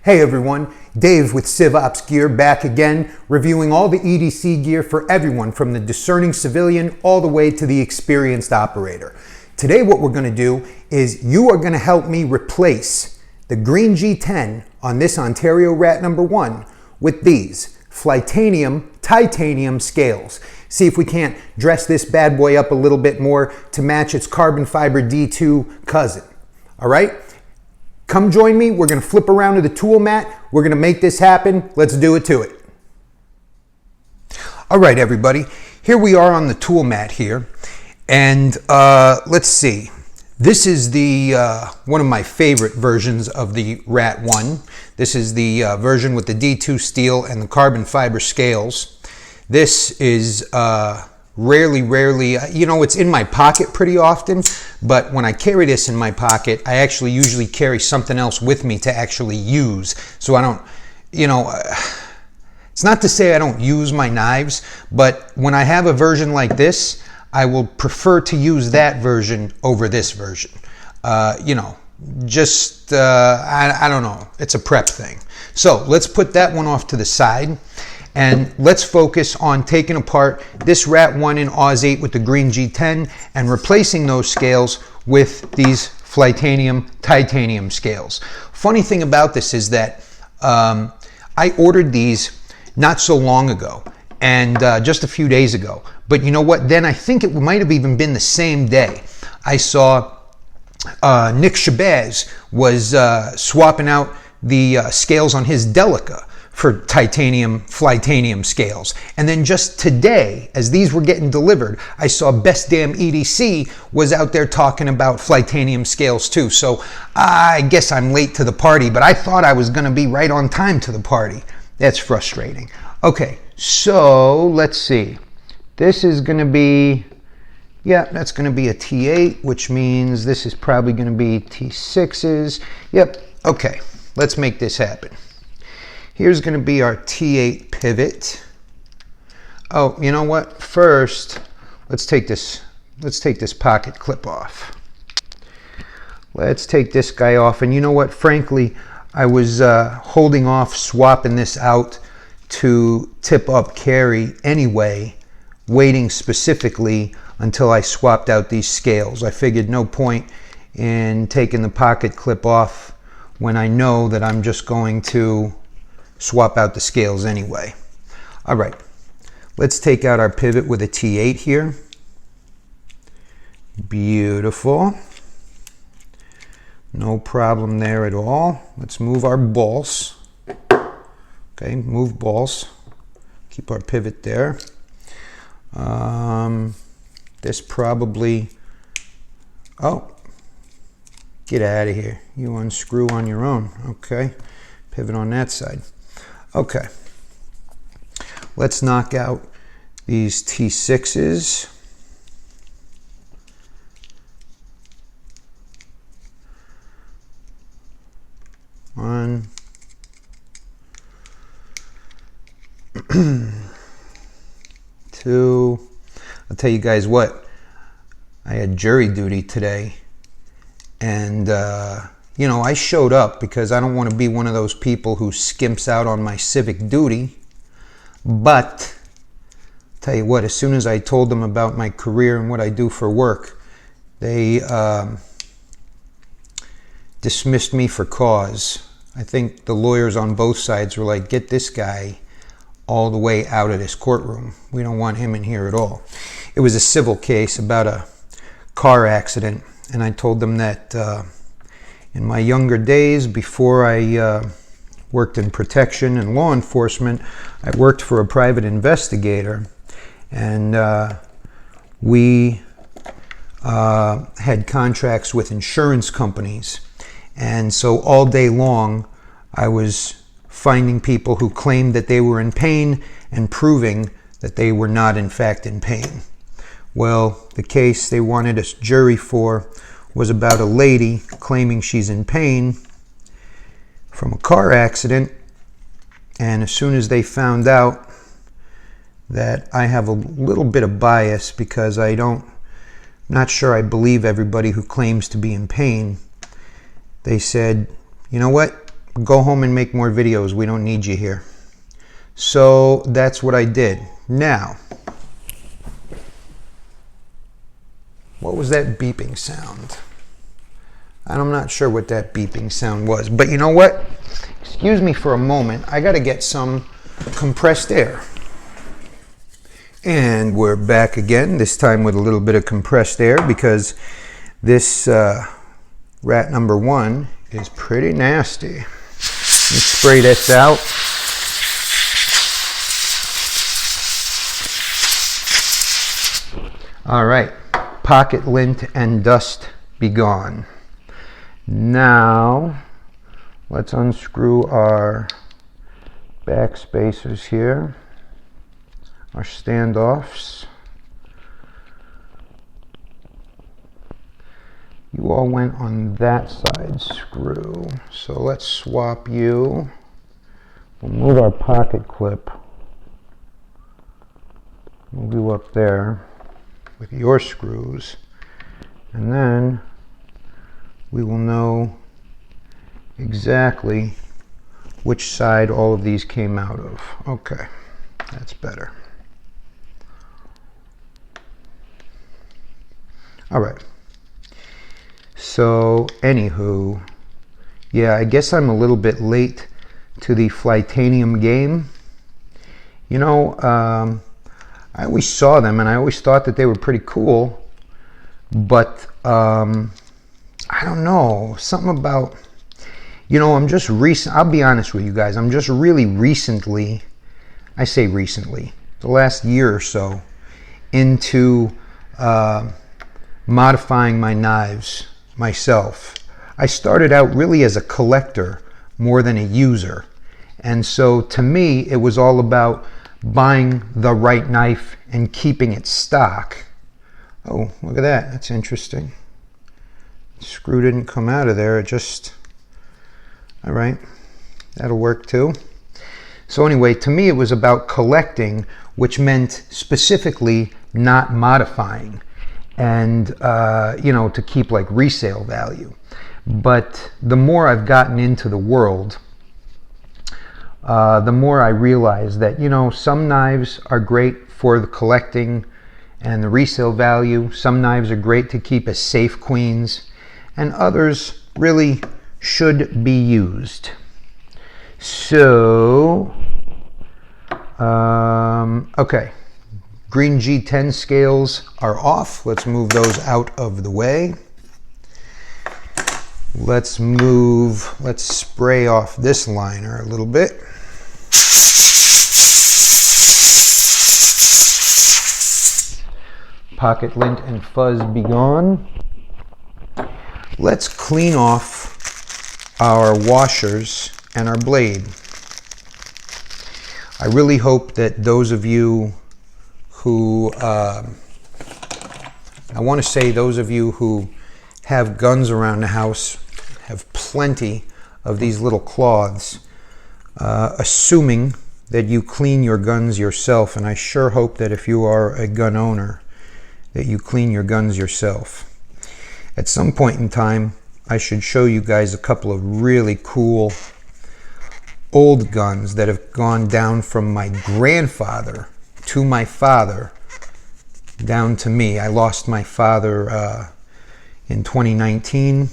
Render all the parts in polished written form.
Hey everyone, Dave with CivOps Gear back again, reviewing all the EDC gear for everyone from the discerning civilian all the way to the experienced operator. Today what we're going to do is you are going to help me replace the green G10 on this Ontario Rat number 1 with these Flytanium titanium scales. See if we can't dress this bad boy up a little bit more to match its carbon fiber D2 cousin. All right? Come join me. We're going to flip around to the tool mat. We're going to make this happen. Let's do it to it. All right, everybody. Here we are on the tool mat here. And let's see. This is the one of my favorite versions of the Rat 1. This is the version with the D2 steel and the carbon fiber scales. This is rarely, you know, it's in my pocket pretty often, but when I carry this in my pocket, I actually usually carry something else with me to actually use. So I don't, you know, it's not to say I don't use my knives, but when I have a version like this, I will prefer to use that version over this version. You know, just, I don't know, it's a prep thing. So let's put that one off to the side. And let's focus on taking apart this Rat 1 in Oz 8 with the green G10 and replacing those scales with these Flytanium titanium scales. Funny thing about this is that I ordered these not so long ago, and just a few days ago. But you know what? Then I think it might have even been the same day. I saw Nick Shabazz was swapping out the scales on his Delica for Flytanium scales. And then just today, as these were getting delivered, I saw Best Damn EDC was out there talking about Flytanium scales too. So I guess I'm late to the party, but I thought I was gonna be right on time to the party. That's frustrating. Okay, so let's see. This is gonna be, yeah, that's gonna be a T8, which means this is probably gonna be T6s. Yep, okay, let's make this happen. Here's going to be our T8 pivot. Oh, you know what? First, let's take this pocket clip off. Let's take this guy off. And you know what? Frankly, I was holding off swapping this out to tip up carry anyway, waiting specifically until I swapped out these scales. I figured no point in taking the pocket clip off when I know that I'm just going to swap out the scales anyway. All right, let's take out our pivot with a T8 here. Beautiful. No problem there at all. Let's move our balls. Okay, move balls. Keep our pivot there. This probably, oh, get out of here. You unscrew on your own. Okay, pivot on that side. Okay, let's knock out these T6s. One. Two. I'll tell you guys what, I had jury duty today, and you know, I showed up because I don't want to be one of those people who skimps out on my civic duty. But I'll tell you what, as soon as I told them about my career and what I do for work, they dismissed me for cause. I think the lawyers on both sides were like, get this guy all the way out of this courtroom. We don't want him in here at all. It was a civil case about a car accident, and I told them that in my younger days, before I worked in protection and law enforcement, I worked for a private investigator, and we had contracts with insurance companies. And so all day long, I was finding people who claimed that they were in pain and proving that they were not in fact in pain. Well, the case they wanted a jury for was about a lady claiming she's in pain from a car accident, and as soon as they found out that I have a little bit of bias because not sure I believe everybody who claims to be in pain, they said, you know what, go home and make more videos. We don't need you here. So that's what I did. Now, what was that beeping sound? I'm not sure what that beeping sound was, but you know what? Excuse me for a moment. I got to get some compressed air. And we're back again, this time with a little bit of compressed air, because this rat number 1 is pretty nasty. Let me spray this out. All right, pocket lint and dust be gone. Now, let's unscrew our back spacers here, our standoffs. You all went on that side screw, so let's swap you. We'll move our pocket clip. Move you up there with your screws, and then we will know exactly which side all of these came out of. Okay, that's better. All right. So, anywho, yeah, I guess I'm a little bit late to the Flytanium game. You know, I always saw them and I always thought that they were pretty cool, but I don't know, something about, you know, I'll be honest with you guys, I'm just really recently, I say recently, the last year or so, into modifying my knives myself. I started out really as a collector more than a user. And so to me, it was all about buying the right knife and keeping it stock. Oh, look at that, that's interesting. Screw didn't come out of there, it just, all right, that'll work too. So anyway, to me it was about collecting, which meant specifically not modifying, and you know, to keep like resale value. But the more I've gotten into the world, the more I realize that, you know, some knives are great for the collecting and the resale value. Some knives are great to keep as safe queens, and others really should be used. So, okay, green G10 scales are off. Let's move those out of the way. Let's spray off this liner a little bit. Pocket lint and fuzz be gone. Let's clean off our washers and our blade. I really hope that those of you who, those of you who have guns around the house have plenty of these little cloths, assuming that you clean your guns yourself, and I sure hope that if you are a gun owner, that you clean your guns yourself. At some point in time, I should show you guys a couple of really cool old guns that have gone down from my grandfather to my father, down to me. I lost my father in 2019,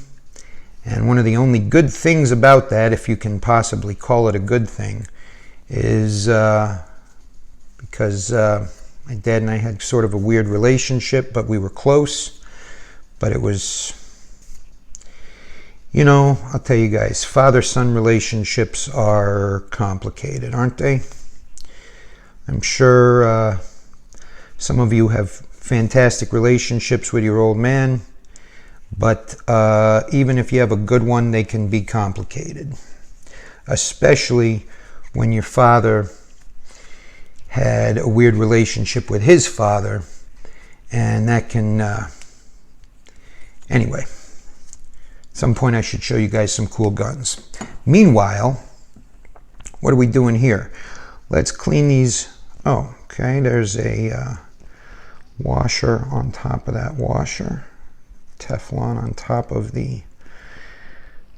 and one of the only good things about that, if you can possibly call it a good thing, is because my dad and I had sort of a weird relationship, but we were close. But it was, you know, I'll tell you guys, father-son relationships are complicated, aren't they? I'm sure some of you have fantastic relationships with your old man, but even if you have a good one, they can be complicated, especially when your father had a weird relationship with his father, and that can, anyway, at some point I should show you guys some cool guns. Meanwhile, what are we doing here? Let's clean these. Oh, okay, there's a washer on top of that washer. Teflon on top of the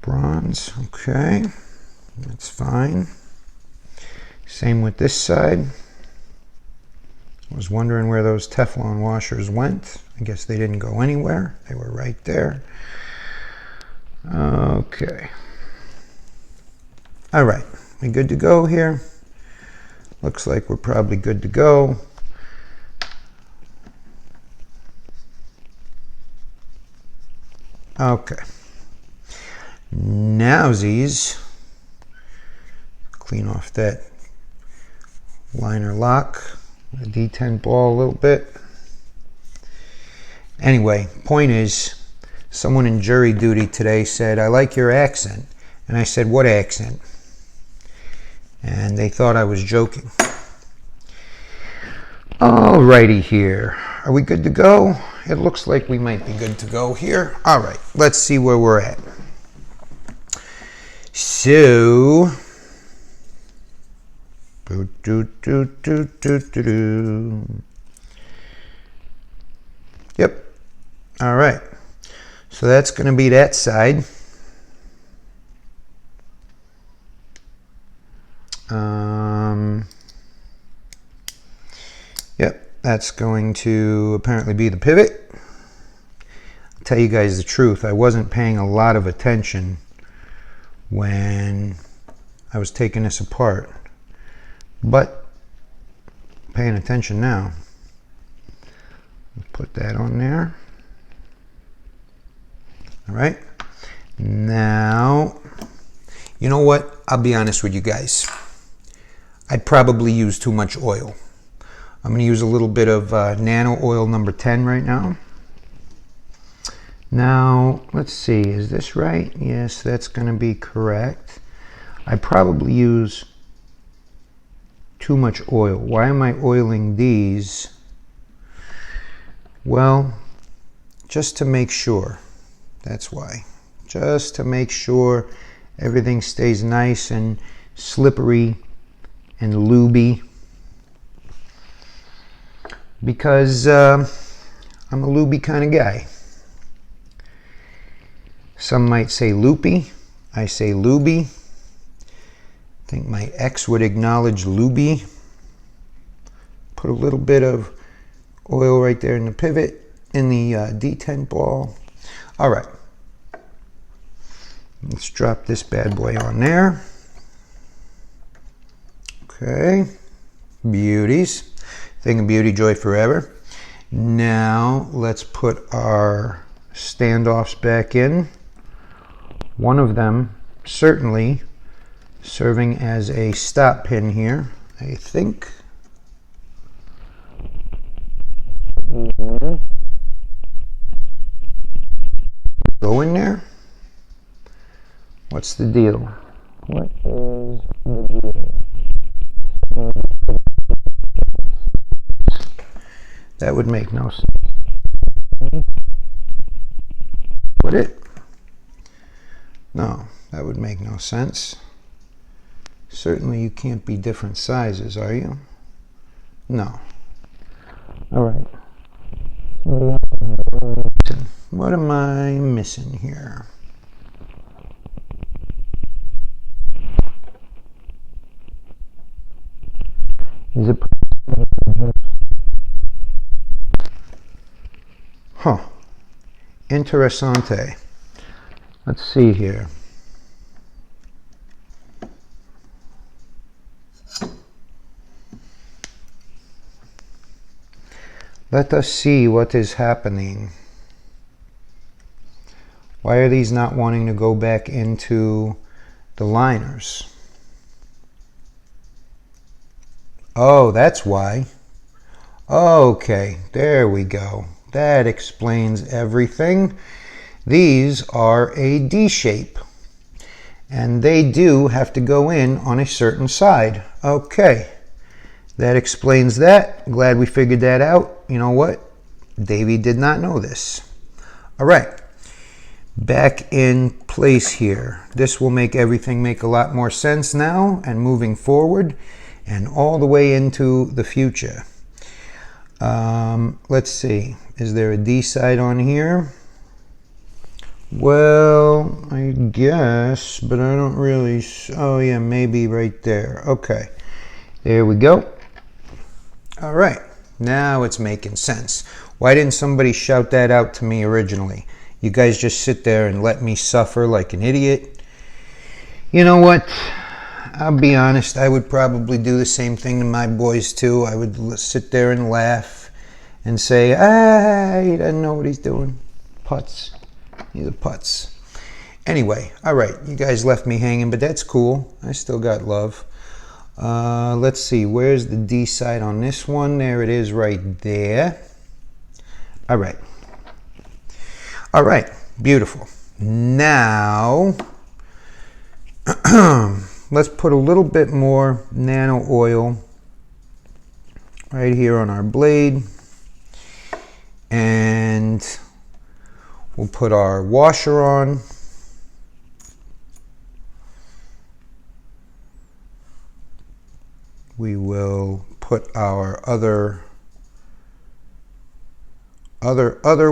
bronze, okay. That's fine. Same with this side. I was wondering where those Teflon washers went. I guess they didn't go anywhere. They were right there. Okay. All right, we good to go here? Looks like we're probably good to go. Okay. Nowsies, clean off that liner lock, the D10 ball a little bit. Anyway, point is, someone in jury duty today said, "I like your accent." And I said, "What accent?" And they thought I was joking. Alrighty here. Are we good to go? It looks like we might be good to go here. All right, let's see where we're at. So, yep. All right. So that's going to be that side. Yep, that's going to apparently be the pivot. I'll tell you guys the truth, I wasn't paying a lot of attention when I was taking this apart, but paying attention now. Put that on there. All right, now, you know what? I'll be honest with you guys. I'd probably use too much oil. I'm going to use a little bit of nano oil number 10 right now. Now, let's see, is this right? Yes, that's going to be correct. I probably use too much oil. Why am I oiling these? Well, just to make sure. That's why. Just to make sure everything stays nice and slippery and lubey. Because I'm a lubey kind of guy. Some might say loopy. I say lubey. I think my ex would acknowledge lubey. Put a little bit of oil right there in the pivot, in the D10 ball. All right. Let's drop this bad boy on there. Okay. Beauties. Thing of beauty, joy forever. Now let's put our standoffs back in. One of them certainly serving as a stop pin here, I think. Go in there. What's the deal? What is the deal? That would make no sense. Would it? No, that would make no sense. Certainly you can't be different sizes, are you? No. All right. What am I missing here? Is it? Huh. Interessante. Let's see here. Let us see what is happening. Why are these not wanting to go back into the liners? Oh, that's why. Okay, there we go. That explains everything. These are a D shape, and they do have to go in on a certain side. Okay, that explains that. Glad we figured that out. You know what? Davey did not know this. All right, back in place here. This will make everything make a lot more sense now and moving forward and all the way into the future. Let's see. Is there a D side on here? Well, I guess, but I don't really, oh yeah, maybe right there. Okay, there we go. All right, now it's making sense. Why didn't somebody shout that out to me originally? You guys just sit there and let me suffer like an idiot. You know what? I'll be honest, I would probably do the same thing to my boys too. I would sit there and laugh and say, he doesn't know what he's doing. Putz. He's a putz. Anyway, all right, you guys left me hanging, but that's cool. I still got love. Let's see, where's the D side on this one? There it is right there. All right. All right, beautiful. Now, let's put a little bit more nano oil right here on our blade. And we'll put our washer on. We will put our other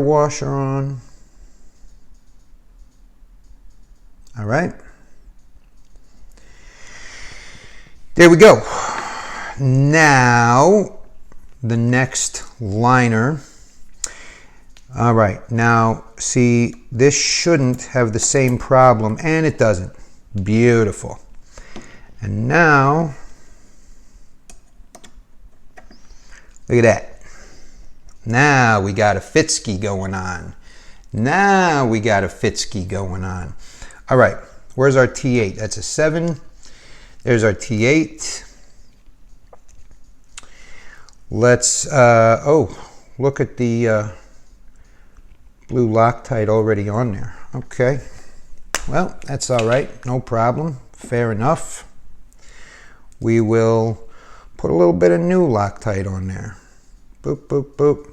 washer on. All right. There we go. Now, the next liner. All right, now see, this shouldn't have the same problem, and it doesn't. Beautiful. And now, look at that. Now we got a Fitski going on. Now we got a Fitski going on. All right, where's our T8? That's a 7. There's our T8. Let's, oh, look at the blue Loctite already on there. Okay, well, that's all right, no problem, fair enough. We will put a little bit of new Loctite on there. Boop, boop, boop.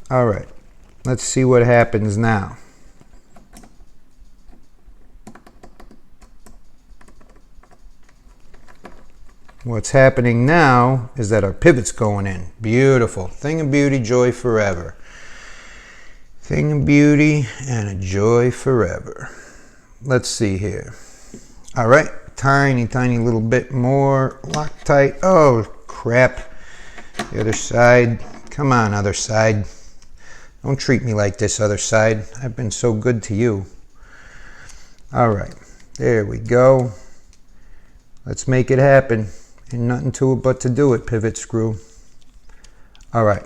All right, let's see what happens now. What's happening now is that our pivot's going in. Beautiful. Thing of beauty, joy forever. Thing of beauty and a joy forever. Let's see here. All right, tiny little bit more Loctite. Oh, crap. The other side. Come on, other side. Don't treat me like this, other side. I've been so good to you. All right, there we go. Let's make it happen. Ain't nothing to it but to do it, pivot screw. All right,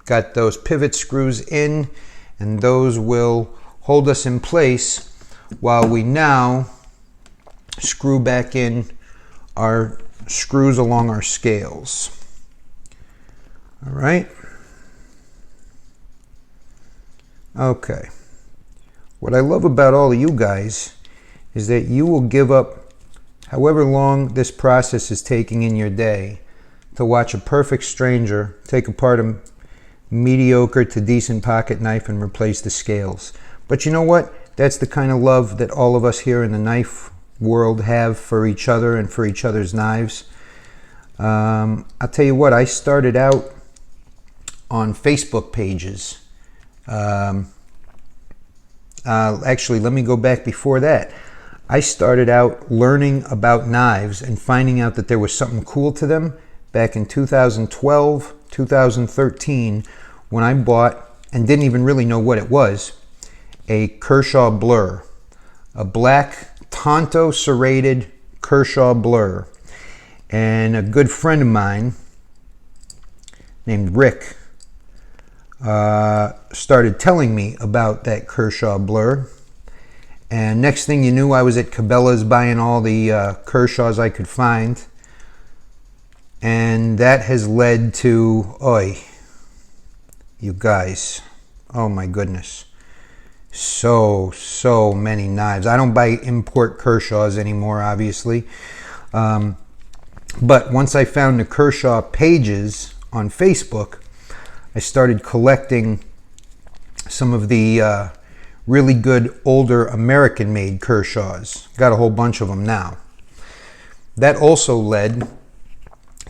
got those pivot screws in, and those will hold us in place while we now screw back in our screws along our scales. All right. Okay. What I love about all of you guys is that you will give up however long this process is taking in your day to watch a perfect stranger take apart a mediocre to decent pocket knife and replace the scales. But you know what? That's the kind of love that all of us here in the knife world have for each other and for each other's knives. I'll tell you what, I started out on Facebook pages. Actually, let me go back before that. I started out learning about knives and finding out that there was something cool to them back in 2012, 2013, when I bought, and didn't even really know what it was, a Kershaw Blur, a black Tonto serrated Kershaw Blur. And a good friend of mine named Rick started telling me about that Kershaw Blur. And next thing you knew, I was at Cabela's buying all the Kershaws I could find. And that has led to, you guys, oh my goodness, so many knives. I don't buy import Kershaws anymore, obviously. But once I found the Kershaw pages on Facebook, I started collecting some of the really good older American-made Kershaws. Got a whole bunch of them now. That also led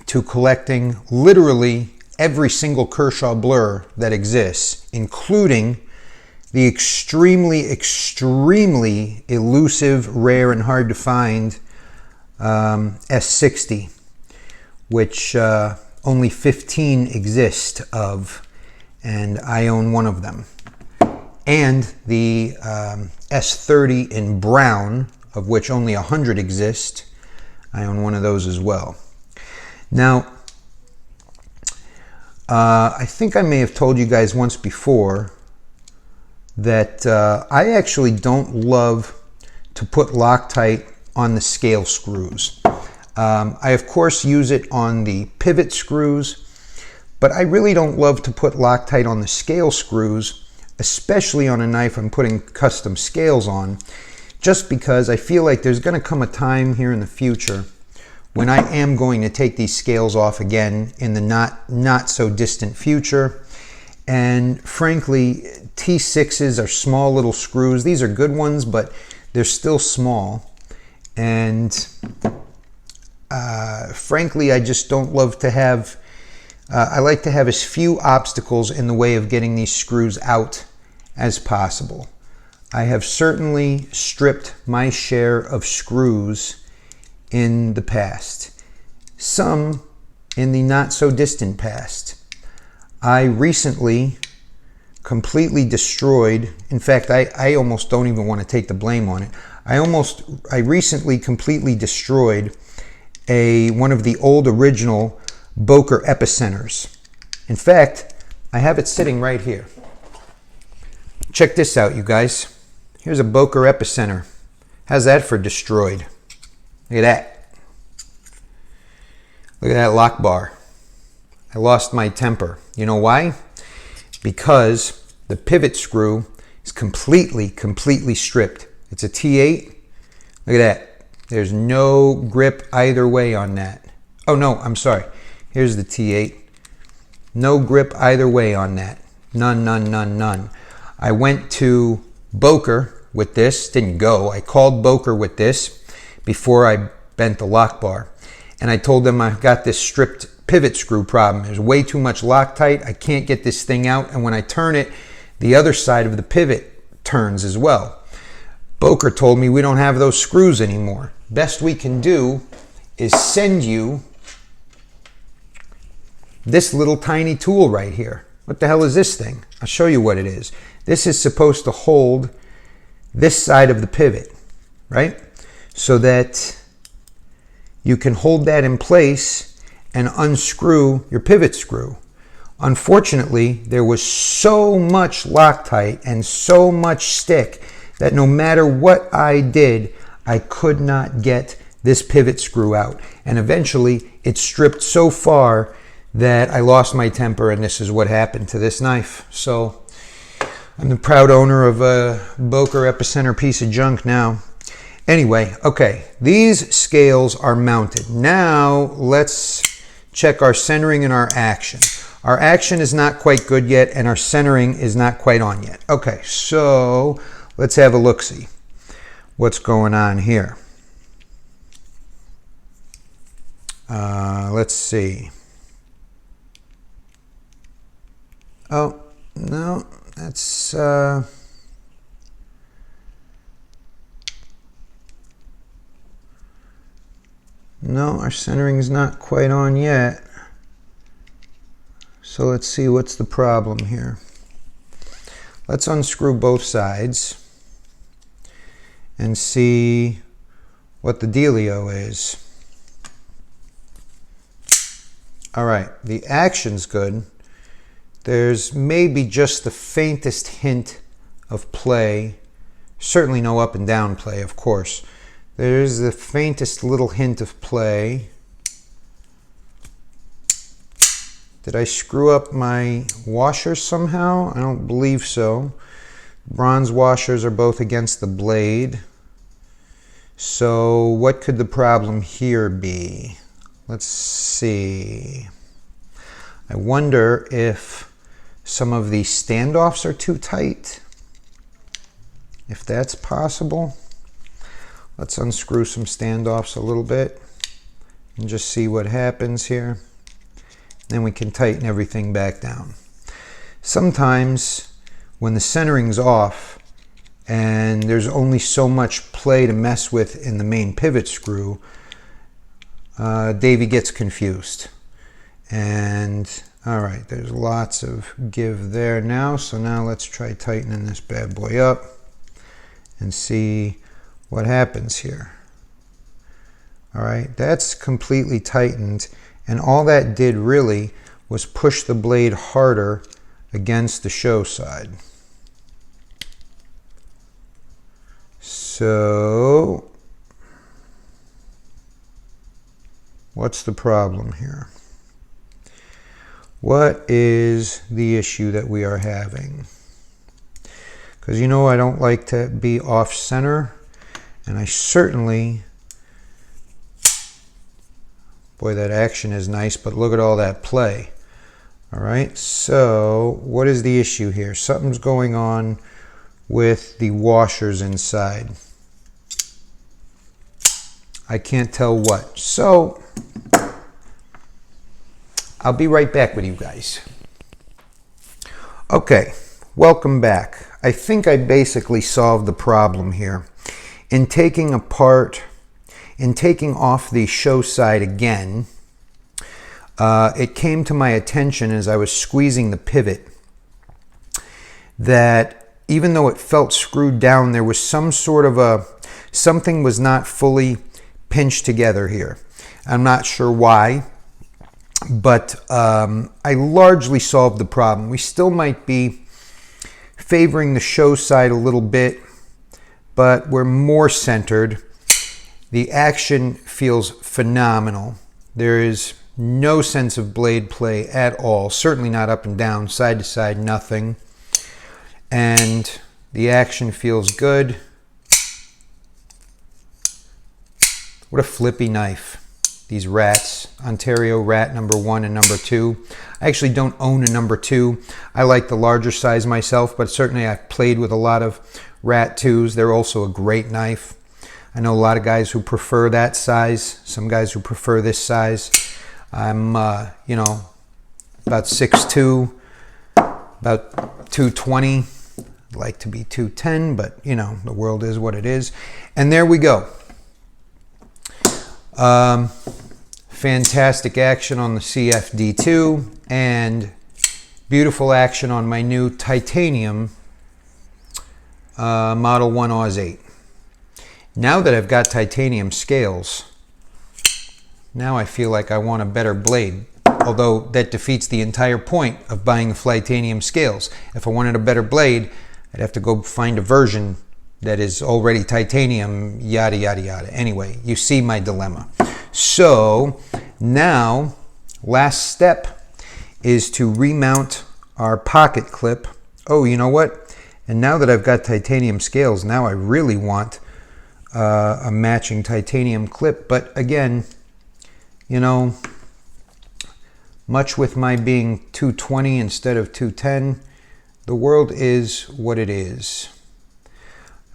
to collecting literally every single Kershaw Blur that exists, including the extremely, extremely elusive, rare, and hard to find S60, which only 15 exist of, and I own one of them. And the S30 in brown, of which only 100 exist. I own one of those as well. Now, I think I may have told you guys once before that I actually don't love to put Loctite on the scale screws. I of course use it on the pivot screws, but I really don't love to put Loctite on the scale screws, especially on a knife I'm putting custom scales on, just because I feel like there's going to come a time here in the future when I am going to take these scales off again in the not so distant future. And frankly, T6s are small little screws. These are good ones, but they're still small. And frankly, I just don't love to have, I like to have as few obstacles in the way of getting these screws out as possible. I have certainly stripped my share of screws in the past, some in the not so distant past. I recently completely destroyed, in fact, I almost don't even want to take the blame on it. I recently completely destroyed one of the old original Boker epicenters. In fact, I have it sitting right here. Check this out, you guys. Here's a Boker epicenter. How's that for destroyed? Look at that. Look at that lock bar. I lost my temper. You know why? Because the pivot screw is completely stripped. It's a T8. Look at that. There's no grip either way on that. Oh no, I'm sorry. Here's the T8. No grip either way on that. None, none, none, none. I went to Boker with this. Didn't go. I called Boker with this before I bent the lock bar. And I told them I've got this stripped pivot screw problem. There's way too much Loctite. I can't get this thing out. And when I turn it, the other side of the pivot turns as well. Boker told me we don't have those screws anymore. Best we can do is send you this little tiny tool right here. What the hell is this thing? I'll show you what it is. This is supposed to hold this side of the pivot, right? So that you can hold that in place and unscrew your pivot screw. Unfortunately, there was so much Loctite and so much stick that no matter what I did, I could not get this pivot screw out. And eventually, it stripped so far that I lost my temper, and this is what happened to this knife. So I'm the proud owner of a Boker epicenter piece of junk now. Anyway, okay, these scales are mounted. Now let's check our centering and our action. Our action is not quite good yet, and our centering is not quite on yet. Okay, so let's have a look-see. What's going on here? Let's see. Oh, no, that's... No, our centering is not quite on yet. So let's see what's the problem here. Let's unscrew both sides and see what the dealio is. All right, the action's good. There's maybe just the faintest hint of play. Certainly no up and down play, of course. There's the faintest little hint of play. Did I screw up my washers somehow? I don't believe so. Bronze washers are both against the blade. So what could the problem here be? Let's see. I wonder if some of the standoffs are too tight. If that's possible. Let's unscrew some standoffs a little bit and just see what happens here. Then we can tighten everything back down. Sometimes when the centering's off and there's only so much play to mess with in the main pivot screw, Davey gets confused. And all right, there's lots of give there now. So now let's try tightening this bad boy up and see what happens here. All right, that's completely tightened, and all that did really was push the blade harder against the show side. So what's the problem here? What is the issue that we are having? Because you know I don't like to be off center, and I certainly, boy, that action is nice, but look at all that play. All right, so what is the issue here? Something's going on with the washers inside. I can't tell what. So I'll be right back with you guys. Okay, welcome back. I think I basically solved the problem here. In taking off the show side again, it came to my attention as I was squeezing the pivot that even though it felt screwed down, there was some sort of something was not fully pinched together here. I'm not sure why, but I largely solved the problem. We still might be favoring the show side a little bit, but we're more centered. The action feels phenomenal. There is no sense of blade play at all, certainly not up and down, side to side, nothing. And the action feels good. What a flippy knife. These rats, Ontario rat number 1 and number 2. I actually don't own a number 2. I like the larger size myself, but certainly I've played with a lot of rat 2s. They're also a great knife. I know a lot of guys who prefer that size, some guys who prefer this size. I'm, you know, about 6'2", about 220. I'd like to be 210, but, you know, the world is what it is. And there we go. Fantastic action on the CFD2 and beautiful action on my new Titanium Model 1 Aus 8. Now that I've got titanium scales, now I feel like I want a better blade, although that defeats the entire point of buying the Flytanium scales. If I wanted a better blade, I'd have to go find a version that is already titanium, yada, yada, yada. Anyway, you see my dilemma. So now, last step is to remount our pocket clip. Oh, you know what? And now that I've got titanium scales, now I really want a matching titanium clip. But again, you know, much with my being 220 instead of 210, the world is what it is.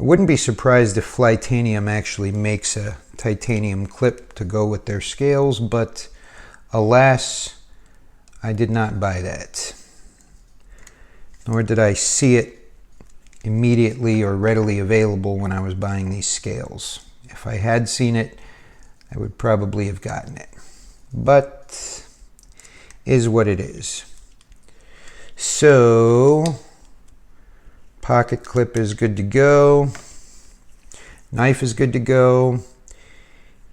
I wouldn't be surprised if Flytanium actually makes a titanium clip to go with their scales, but alas, I did not buy that. Nor did I see it immediately or readily available when I was buying these scales. If I had seen it, I would probably have gotten it. But is what it is. So pocket clip is good to go. Knife is good to go.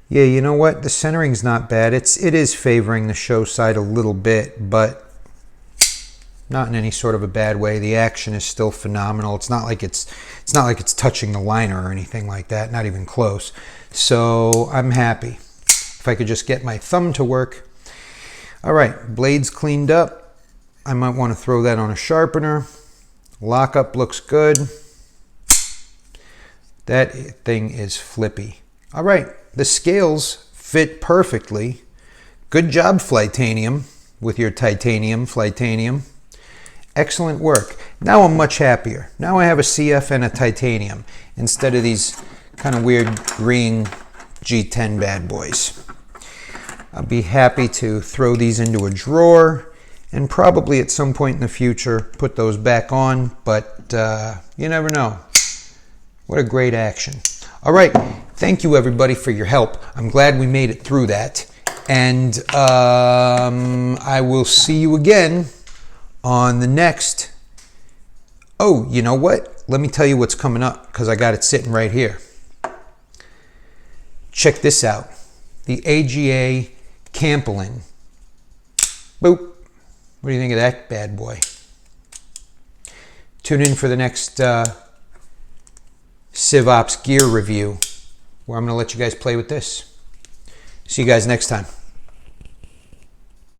Yeah, you know what? The centering's not bad. It is favoring the show side a little bit, but not in any sort of a bad way. The action is still phenomenal. It's not like it's touching the liner or anything like that, not even close. So I'm happy. If I could just get my thumb to work. All right, blade's cleaned up. I might want to throw that on a sharpener. Lockup looks good. That thing is flippy. All right, the scales fit perfectly. Good job, Flytanium, with your titanium, Flytanium. Excellent work. Now I'm much happier. Now I have a CF and a titanium instead of these kind of weird green G10 bad boys. I'll be happy to throw these into a drawer and probably at some point in the future put those back on, but you never know. What a great action. All right, thank you everybody for your help. I'm glad we made it through that, and I will see you again on the next. Oh, you know what? Let me tell you what's coming up, because I got it sitting right here. Check this out. The AGA Campolin. Boop. What do you think of that bad boy? Tune in for the next CivOps gear review, where I'm going to let you guys play with this. See you guys next time.